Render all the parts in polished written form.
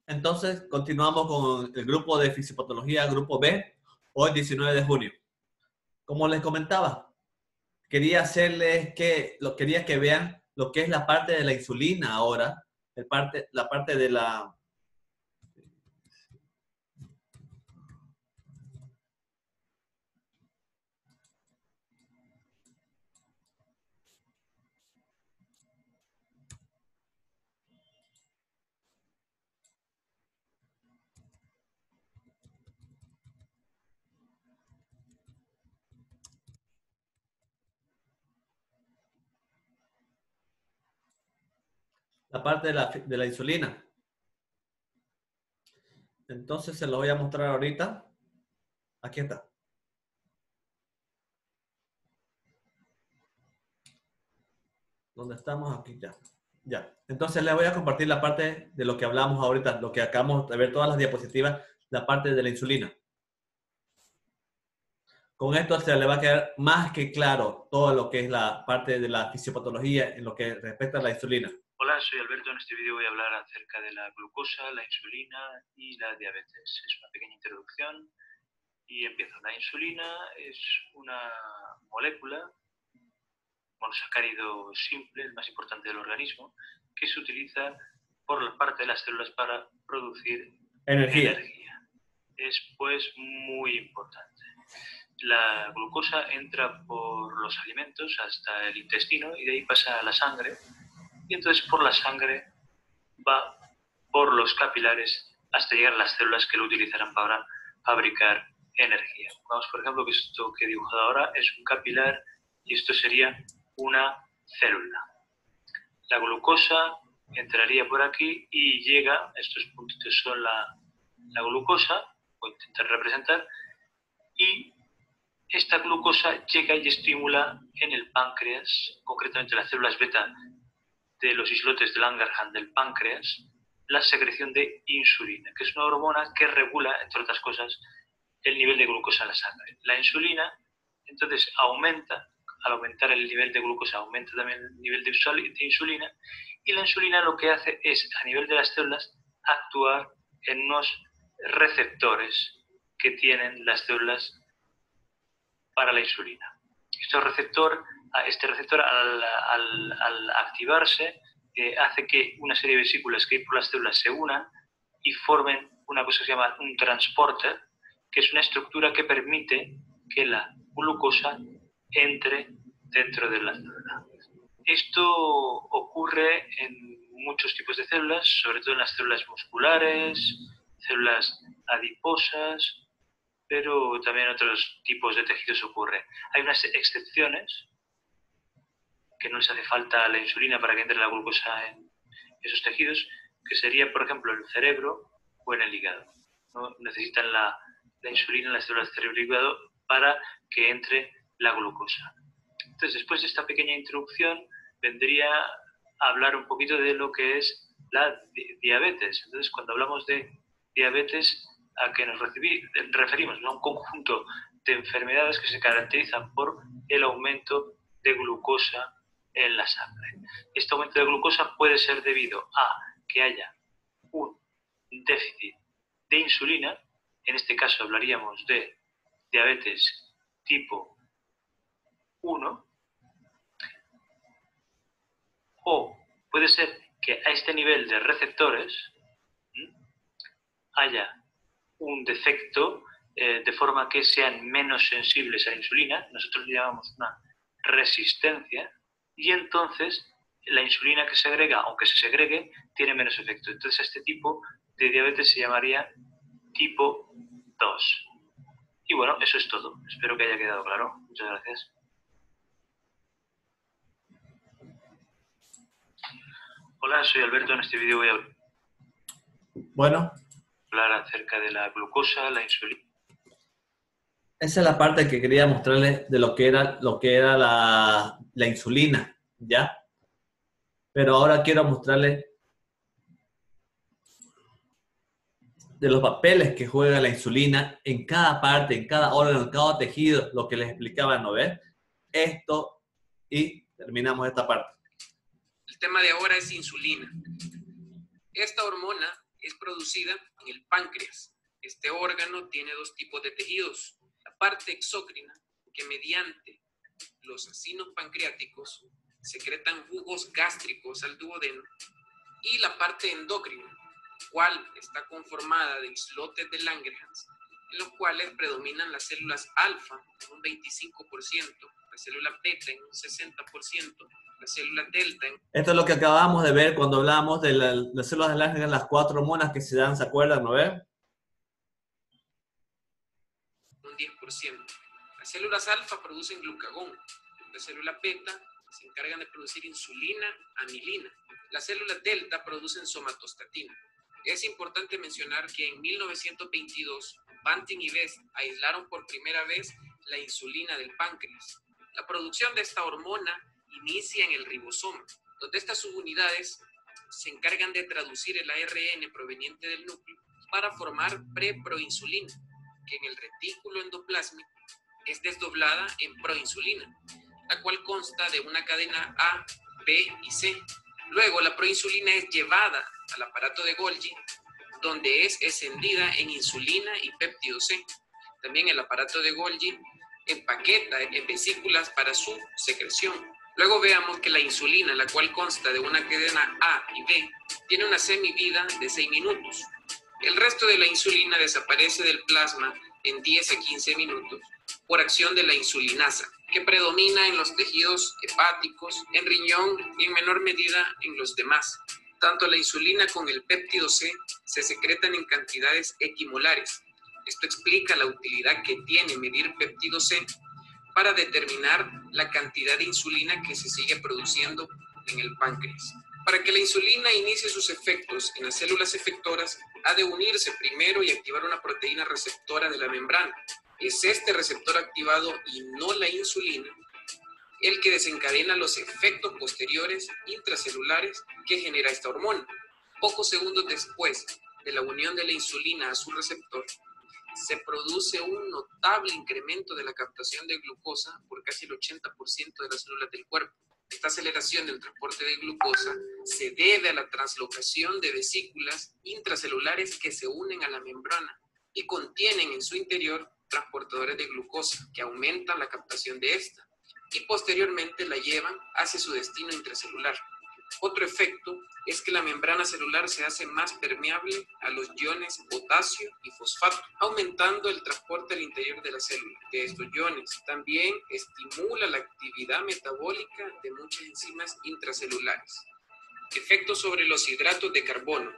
Entonces, continuamos con el grupo de fisiopatología, grupo B, hoy 19 de junio. Como les comentaba, quería quería que vean lo que es la parte de la insulina ahora, la parte de la parte de la insulina. Entonces se lo voy a mostrar ahorita. Aquí está. ¿Dónde estamos? Aquí ya. Ya. Entonces les voy a compartir la parte de lo que hablamos ahorita, lo que acabamos de ver todas las diapositivas, la parte de la insulina. Con esto se le va a quedar más que claro todo lo que es la parte de la fisiopatología en lo que respecta a la insulina. Hola, soy Alberto. En este vídeo voy a hablar acerca de la glucosa, la insulina y la diabetes. Es una pequeña introducción y empiezo. La insulina es una molécula, monosacárido simple, el más importante del organismo, que se utiliza por la parte de las células para producir energía. Es pues muy importante. La glucosa entra por los alimentos hasta el intestino y de ahí pasa a la sangre, y entonces por la sangre va por los capilares hasta llegar a las células que lo utilizarán para fabricar energía. Vamos, por ejemplo, que esto que he dibujado ahora es un capilar y esto sería una célula. La glucosa entraría por aquí y llega, estos puntitos son la glucosa, voy a intentar representar, y esta glucosa llega y estimula en el páncreas, concretamente las células beta de los islotes de Langerhans del páncreas, la secreción de insulina, que es una hormona que regula, entre otras cosas, el nivel de glucosa en la sangre. La insulina, entonces, aumenta, al aumentar el nivel de glucosa, aumenta también el nivel de insulina, y la insulina lo que hace es, a nivel de las células, actuar en unos receptores que tienen las células para la insulina. Este receptor al activarse hace que una serie de vesículas que hay por las células se unan y formen una cosa que se llama un transporter, que es una estructura que permite que la glucosa entre dentro de la célula. Esto ocurre en muchos tipos de células, sobre todo en las células musculares, células adiposas, pero también en otros tipos de tejidos ocurre. Hay unas excepciones que no les hace falta la insulina para que entre la glucosa en esos tejidos, que sería, por ejemplo, el cerebro o en el hígado. ¿No? Necesitan la insulina en las células del cerebro y hígado para que entre la glucosa. Entonces, después de esta pequeña introducción, vendría a hablar un poquito de lo que es la diabetes. Entonces, cuando hablamos de diabetes, ¿a qué nos referimos? A un conjunto de enfermedades que se caracterizan por el aumento de glucosa en la sangre. Este aumento de glucosa puede ser debido a que haya un déficit de insulina, en este caso hablaríamos de diabetes tipo 1, o puede ser que a este nivel de receptores haya un defecto de forma que sean menos sensibles a la insulina, nosotros le llamamos una resistencia, y entonces la insulina que se agrega, aunque se segregue, tiene menos efecto. Entonces este tipo de diabetes se llamaría tipo 2. Y bueno, eso es todo. Espero que haya quedado claro. Muchas gracias. Hola, soy Alberto. En este vídeo voy a hablar acerca de la glucosa, la insulina. Esa es la parte que quería mostrarles de lo que era la insulina, ¿ya? Pero ahora quiero mostrarles de los papeles que juega la insulina en cada parte, en cada órgano, en cada tejido, lo que les explicaba, ¿no ves? Esto, y terminamos esta parte. El tema de ahora es insulina. Esta hormona es producida en el páncreas. Este órgano tiene dos tipos de tejidos. La parte exócrina, que mediante los acinos pancreáticos secretan jugos gástricos al duodeno, y la parte endocrina, cual está conformada de islotes de Langerhans, en los cuales predominan las células alfa en un 25%, la célula beta en un 60%, la célula delta en... Esto es lo que acabamos de ver cuando hablamos de las células de Langerhans, las 4 hormonas que se dan, ¿se acuerdan, no ves? Un 10%. Las células alfa producen glucagón. Las células beta se encargan de producir insulina, amilina. Las células delta producen somatostatina. Es importante mencionar que en 1922, Banting y Best aislaron por primera vez la insulina del páncreas. La producción de esta hormona inicia en el ribosoma, donde estas subunidades se encargan de traducir el ARN proveniente del núcleo para formar preproinsulina, que en el retículo endoplásmico es desdoblada en proinsulina, la cual consta de una cadena A, B y C. Luego la proinsulina es llevada al aparato de Golgi, donde es escindida en insulina y péptido C. También el aparato de Golgi empaqueta en vesículas para su secreción. Luego veamos que la insulina, la cual consta de una cadena A y B, tiene una semivida de 6 minutos. El resto de la insulina desaparece del plasma en 10 a 15 minutos por acción de la insulinasa, que predomina en los tejidos hepáticos, en riñón y en menor medida en los demás. Tanto la insulina como el péptido C se secretan en cantidades equimolares. Esto explica la utilidad que tiene medir péptido C para determinar la cantidad de insulina que se sigue produciendo en el páncreas. Para que la insulina inicie sus efectos en las células efectoras, ha de unirse primero y activar una proteína receptora de la membrana. Es este receptor activado y no la insulina el que desencadena los efectos posteriores intracelulares que genera esta hormona. Pocos segundos después de la unión de la insulina a su receptor, se produce un notable incremento de la captación de glucosa por casi el 80% de las células del cuerpo. Esta aceleración del transporte de glucosa se debe a la translocación de vesículas intracelulares que se unen a la membrana y contienen en su interior transportadores de glucosa que aumentan la captación de esta y posteriormente la llevan hacia su destino intracelular. Otro efecto es que la membrana celular se hace más permeable a los iones potasio y fosfato, aumentando el transporte al interior de la célula de estos iones. También estimula la actividad metabólica de muchas enzimas intracelulares. Efectos sobre los hidratos de carbono.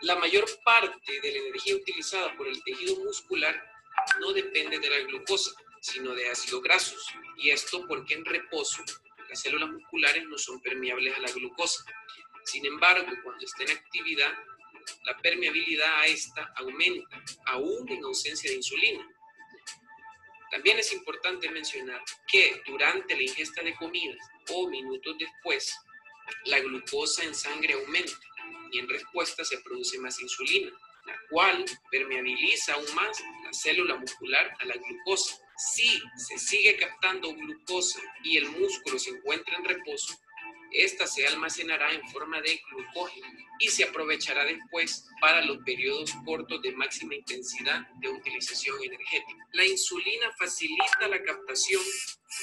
La mayor parte de la energía utilizada por el tejido muscular no depende de la glucosa, sino de ácidos grasos, y esto porque en reposo las células musculares no son permeables a la glucosa. Sin embargo, cuando está en actividad, la permeabilidad a esta aumenta, aún en ausencia de insulina. También es importante mencionar que durante la ingesta de comidas o minutos después, la glucosa en sangre aumenta y en respuesta se produce más insulina, la cual permeabiliza aún más la célula muscular a la glucosa. Si se sigue captando glucosa y el músculo se encuentra en reposo, esta se almacenará en forma de glucógeno y se aprovechará después para los periodos cortos de máxima intensidad de utilización energética. La insulina facilita la captación,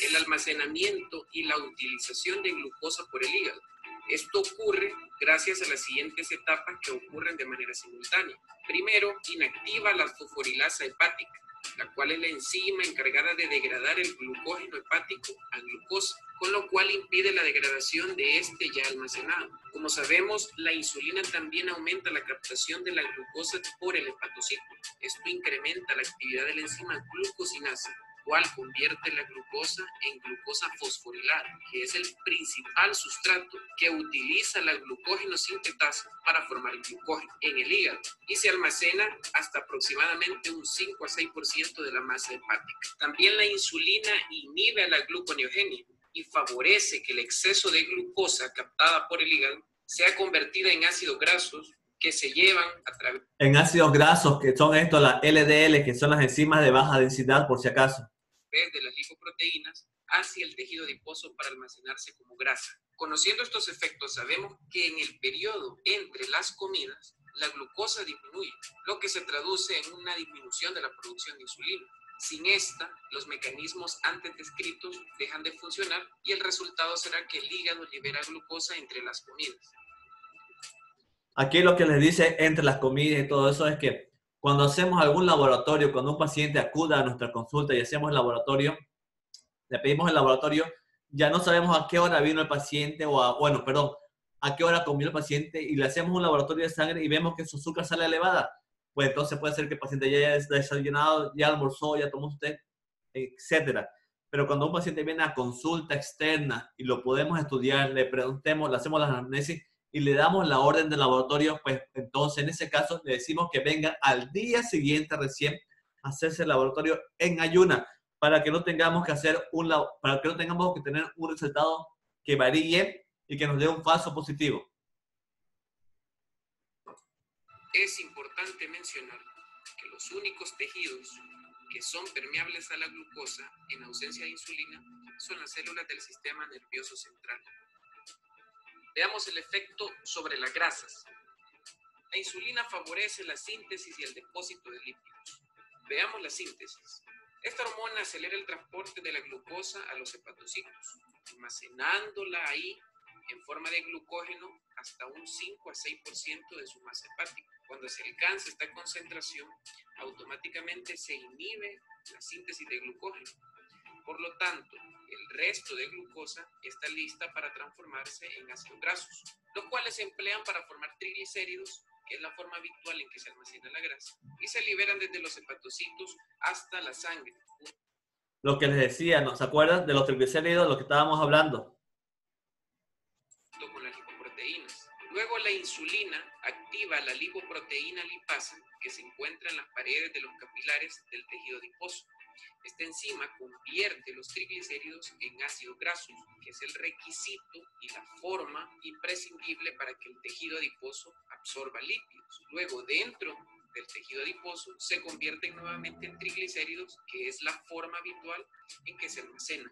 el almacenamiento y la utilización de glucosa por el hígado. Esto ocurre gracias a las siguientes etapas que ocurren de manera simultánea. Primero, inactiva la fosforilasa hepática, la cual es la enzima encargada de degradar el glucógeno hepático a glucosa, con lo cual impide la degradación de este ya almacenado. Como sabemos, la insulina también aumenta la captación de la glucosa por el hepatocito. Esto incrementa la actividad de la enzima glucosinasa, cual convierte la glucosa en glucosa fosforilada, que es el principal sustrato que utiliza la glucógeno sintetasa para formar glucógeno en el hígado y se almacena hasta aproximadamente un 5 a 6% de la masa hepática. También la insulina inhibe a la gluconeogenia y favorece que el exceso de glucosa captada por el hígado sea convertida en ácidos grasos que se llevan a través... En ácidos grasos, que son estos, las LDL, que son las enzimas de baja densidad, por si acaso. De las lipoproteínas hacia el tejido adiposo para almacenarse como grasa. Conociendo estos efectos, sabemos que en el periodo entre las comidas, la glucosa disminuye, lo que se traduce en una disminución de la producción de insulina. Sin esta, los mecanismos antes descritos dejan de funcionar y el resultado será que el hígado libera glucosa entre las comidas. Aquí lo que les dice entre las comidas y todo eso es que cuando hacemos algún laboratorio, cuando un paciente acuda a nuestra consulta y hacemos el laboratorio, le pedimos el laboratorio, ya no sabemos a qué hora vino el paciente a qué hora comió el paciente y le hacemos un laboratorio de sangre y vemos que su azúcar sale elevada. Pues entonces puede ser que el paciente ya haya desayunado, ya almorzó, ya tomó usted, etcétera. Pero cuando un paciente viene a consulta externa y lo podemos estudiar, le preguntemos, le hacemos la anamnesis y le damos la orden del laboratorio, pues entonces en ese caso le decimos que venga al día siguiente recién a hacerse el laboratorio en ayuna para que no tengamos que tener un resultado que varíe y que nos dé un falso positivo. Es importante mencionar que los únicos tejidos que son permeables a la glucosa en ausencia de insulina son las células del sistema nervioso central. Veamos el efecto sobre las grasas. La insulina favorece la síntesis y el depósito de lípidos. Veamos la síntesis. Esta hormona acelera el transporte de la glucosa a los hepatocitos, almacenándola ahí en forma de glucógeno hasta un 5 a 6% de su masa hepática. Cuando se alcanza esta concentración, automáticamente se inhibe la síntesis de glucógeno. Por lo tanto, el resto de glucosa está lista para transformarse en ácidos grasos, los cuales se emplean para formar triglicéridos, que es la forma habitual en que se almacena la grasa, y se liberan desde los hepatocitos hasta la sangre. Lo que les decía, ¿no? ¿Se acuerdan de los triglicéridos, lo que estábamos hablando? Con las lipoproteínas. Luego la insulina activa la lipoproteína lipasa que se encuentra en las paredes de los capilares del tejido adiposo. Esta enzima convierte los triglicéridos en ácidos grasos, que es el requisito y la forma imprescindible para que el tejido adiposo absorba lípidos. Luego, dentro del tejido adiposo, se convierten nuevamente en triglicéridos, que es la forma habitual en que se almacenan.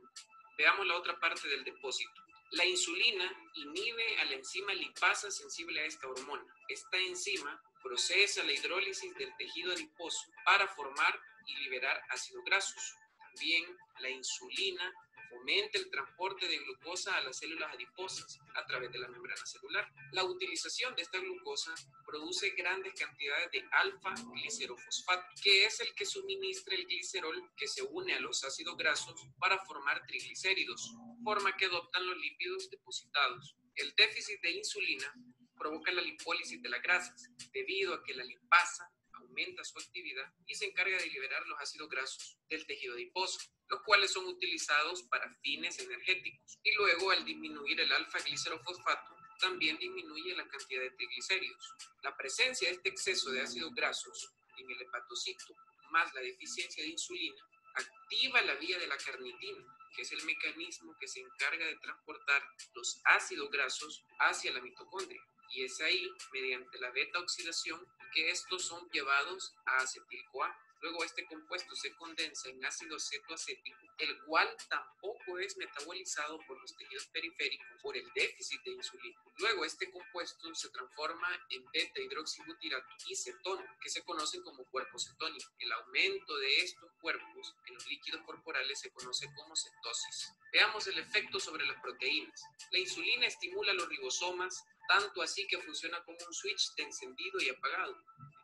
Veamos la otra parte del depósito. La insulina inhibe a la enzima lipasa sensible a esta hormona. Esta enzima procesa la hidrólisis del tejido adiposo para formar y liberar ácidos grasos. También la insulina fomenta el transporte de glucosa a las células adiposas a través de la membrana celular. La utilización de esta glucosa produce grandes cantidades de alfa-glicerofosfato, que es el que suministra el glicerol que se une a los ácidos grasos para formar triglicéridos, forma que adoptan los lípidos depositados. El déficit de insulina provoca la lipólisis de las grasas, debido a que la lipasa aumenta su actividad y se encarga de liberar los ácidos grasos del tejido adiposo, los cuales son utilizados para fines energéticos. Y luego, al disminuir el alfa-glicerofosfato, también disminuye la cantidad de triglicéridos. La presencia de este exceso de ácidos grasos en el hepatocito, más la deficiencia de insulina, activa la vía de la carnitina, que es el mecanismo que se encarga de transportar los ácidos grasos hacia la mitocondria. Y es ahí, mediante la beta-oxidación, que estos son llevados a acetil-CoA. Luego este compuesto se condensa en ácido cetoacético, el cual tampoco es metabolizado por los tejidos periféricos por el déficit de insulina. Luego este compuesto se transforma en beta-hidroxibutirato y cetona, que se conocen como cuerpos cetónicos. El aumento de estos cuerpos en los líquidos corporales se conoce como cetosis. Veamos el efecto sobre las proteínas. La insulina estimula los ribosomas, tanto así que funciona como un switch de encendido y apagado.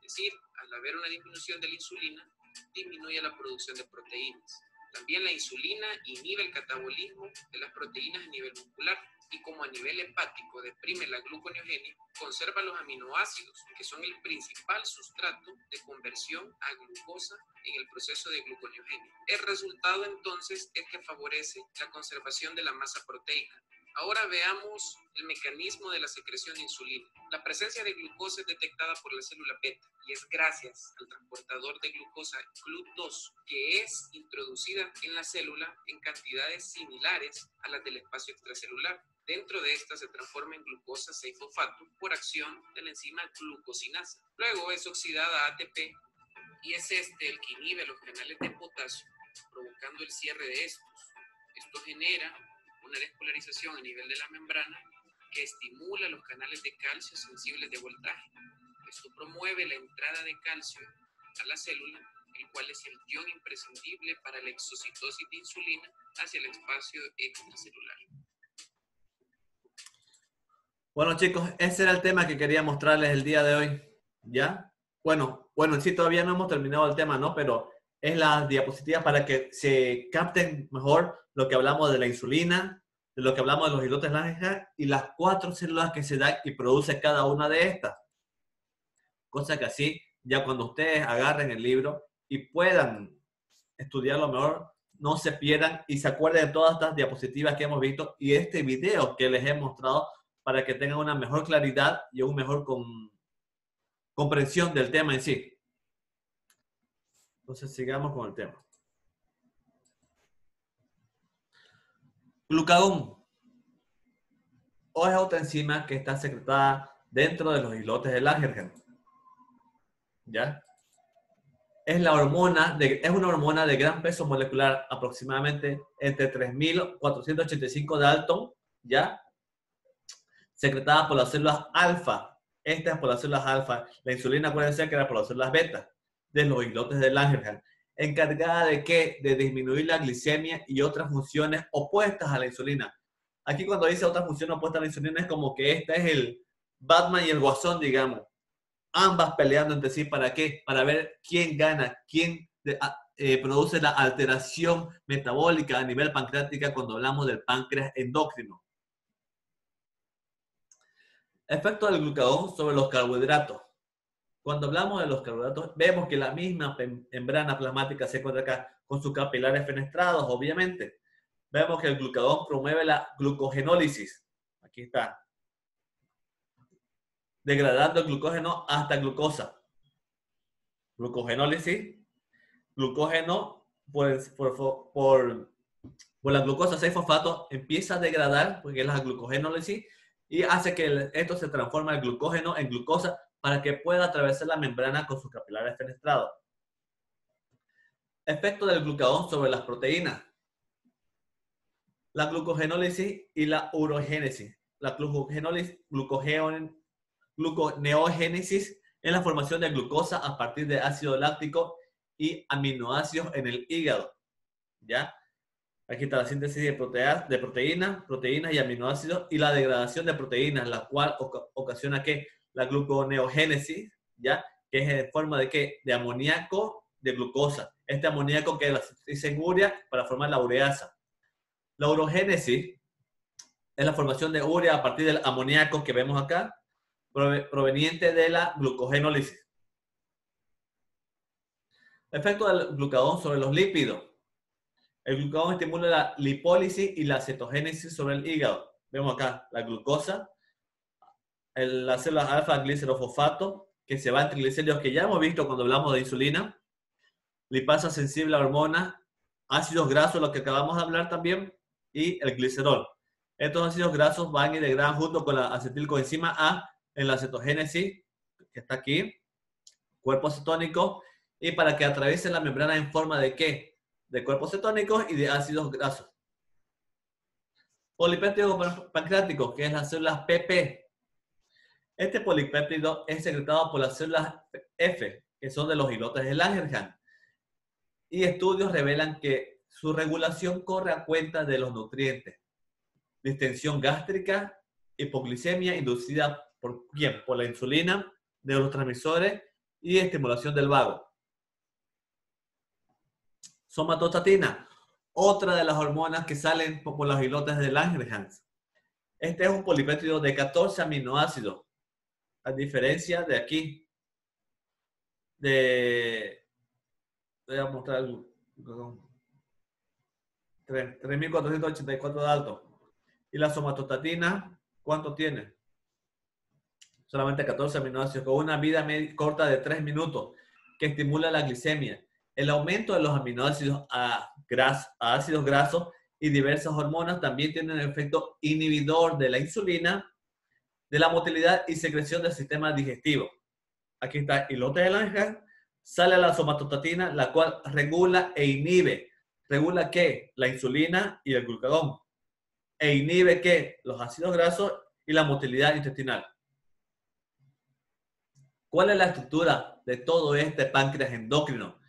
Es decir, al haber una disminución de la insulina, disminuye la producción de proteínas. También la insulina inhibe el catabolismo de las proteínas a nivel muscular y como a nivel hepático deprime la gluconeogenia, conserva los aminoácidos, que son el principal sustrato de conversión a glucosa en el proceso de gluconeogenia. El resultado entonces es que favorece la conservación de la masa proteica. Ahora veamos el mecanismo de la secreción de insulina. La presencia de glucosa es detectada por la célula beta y es gracias al transportador de glucosa GLUT2 que es introducida en la célula en cantidades similares a las del espacio extracelular. Dentro de esta se transforma en glucosa 6-fosfato por acción de la enzima glucosinasa. Luego es oxidada a ATP y es este el que inhibe los canales de potasio, provocando el cierre de estos. Esto genera una despolarización a nivel de la membrana que estimula los canales de calcio sensibles de voltaje. Esto promueve la entrada de calcio a la célula, el cual es el ion imprescindible para la exocitosis de insulina hacia el espacio extracelular. Bueno, chicos, ese era el tema que quería mostrarles el día de hoy. ¿Ya? Bueno, sí, todavía no hemos terminado el tema, ¿no? Pero es la diapositiva para que se capten mejor lo que hablamos de la insulina, de lo que hablamos de los islotes Langerhans y las 4 células que se dan y produce cada una de estas. Cosa que así, ya cuando ustedes agarren el libro y puedan estudiarlo mejor, no se pierdan y se acuerden de todas estas diapositivas que hemos visto y este video que les he mostrado para que tengan una mejor claridad y una mejor comprensión del tema en sí. Entonces, sigamos con el tema. Glucagón. O es otra enzima que está secretada dentro de los islotes de Langerhans. ¿Ya? Es una hormona de gran peso molecular, aproximadamente entre 3.485 Dalton, ¿ya? Secretada por las células alfa. Esta es por las células alfa. La insulina, acuérdense que era por las células beta de los islotes de Langerhans. ¿Encargada de qué? De disminuir la glicemia y otras funciones opuestas a la insulina. Aquí cuando dice otras funciones opuestas a la insulina es como que esta es el Batman y el Guasón, digamos. Ambas peleando entre sí. ¿Para qué? Para ver quién gana, quién produce la alteración metabólica a nivel pancreática cuando hablamos del páncreas endocrino. Efecto del glucagón sobre los carbohidratos. Cuando hablamos de los carbohidratos, vemos que la misma membrana plasmática se encuentra acá con sus capilares fenestrados, obviamente. Vemos que el glucagón promueve la glucogenólisis. Aquí está. Degradando el glucógeno hasta glucosa. Glucogenólisis. Glucógeno por la glucosa 6-fosfato empieza a degradar, porque es la glucogenólisis, y hace que esto se transforme el glucógeno en glucosa para que pueda atravesar la membrana con sus capilares fenestrados. Efecto del glucagón sobre las proteínas. La glucogenólisis y la urogénesis. La gluconeogénesis es la formación de glucosa a partir de ácido láctico y aminoácidos en el hígado. ¿Ya? Aquí está la síntesis de proteínas y aminoácidos y la degradación de proteínas, la cual ocasiona que la gluconeogénesis, ¿ya? Que es en forma de ¿qué? De amoníaco de glucosa. Este amoníaco que la sintetiza en urea para formar la ureasa. La urogénesis es la formación de urea a partir del amoníaco que vemos acá, proveniente de la glucogenólisis. Efecto del glucagón sobre los lípidos. El glucagón estimula la lipólisis y la cetogénesis sobre el hígado. Vemos acá la glucosa, las células alfa-glicerofosfato, que se va en triglicéridos, que ya hemos visto cuando hablamos de insulina, lipasa sensible a hormonas, ácidos grasos, lo que acabamos de hablar también, y el glicerol. Estos ácidos grasos van y degradan junto con la acetilcoenzima A en la cetogénesis, que está aquí, cuerpos cetónicos, y para que atraviesen la membrana en forma de ¿qué? De cuerpos cetónicos y de ácidos grasos. Polipéptido pancreático, que es las células PP. Este polipéptido es secretado por las células F, que son de los islotes de Langerhans. Y estudios revelan que su regulación corre a cuenta de los nutrientes. Distensión gástrica, hipoglicemia inducida ¿por quién? Por la insulina, neurotransmisores y estimulación del vago. Somatostatina, otra de las hormonas que salen por los islotes de Langerhans. Este es un polipéptido de 14 aminoácidos, a diferencia de aquí. Voy a mostrar algo. 3.484 Dalton. ¿Y la somatostatina cuánto tiene? Solamente 14 aminoácidos, con una vida corta de 3 minutos, que estimula la glicemia. El aumento de los aminoácidos a ácidos grasos y diversas hormonas también tienen un efecto inhibidor de la insulina, de la motilidad y secreción del sistema digestivo. Aquí está islote de Langerhans, sale la somatostatina, la cual regula e inhibe. ¿Regula qué? La insulina y el glucagón. E inhibe qué? Los ácidos grasos y la motilidad intestinal. ¿Cuál es la estructura de todo este páncreas endocrino?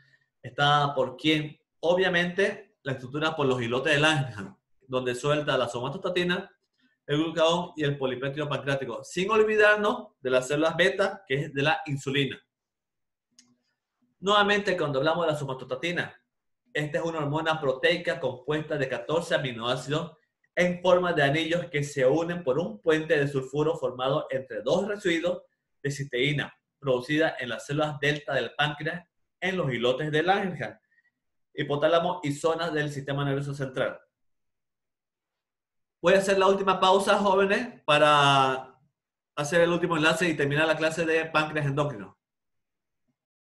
¿Está por quién? Obviamente, la estructura por los islotes de Langerhans, donde suelta la somatostatina, el glucagón y el polipéptido pancreático, sin olvidarnos de las células beta, que es de la insulina. Nuevamente, cuando hablamos de la somatostatina, esta es una hormona proteica compuesta de 14 aminoácidos en forma de anillos que se unen por un puente de sulfuro formado entre dos residuos de cisteína, producida en las células delta del páncreas en los islotes de Langerhans, hipotálamo y zonas del sistema nervioso central. Voy a hacer la última pausa, jóvenes, para hacer el último enlace y terminar la clase de páncreas endocrino.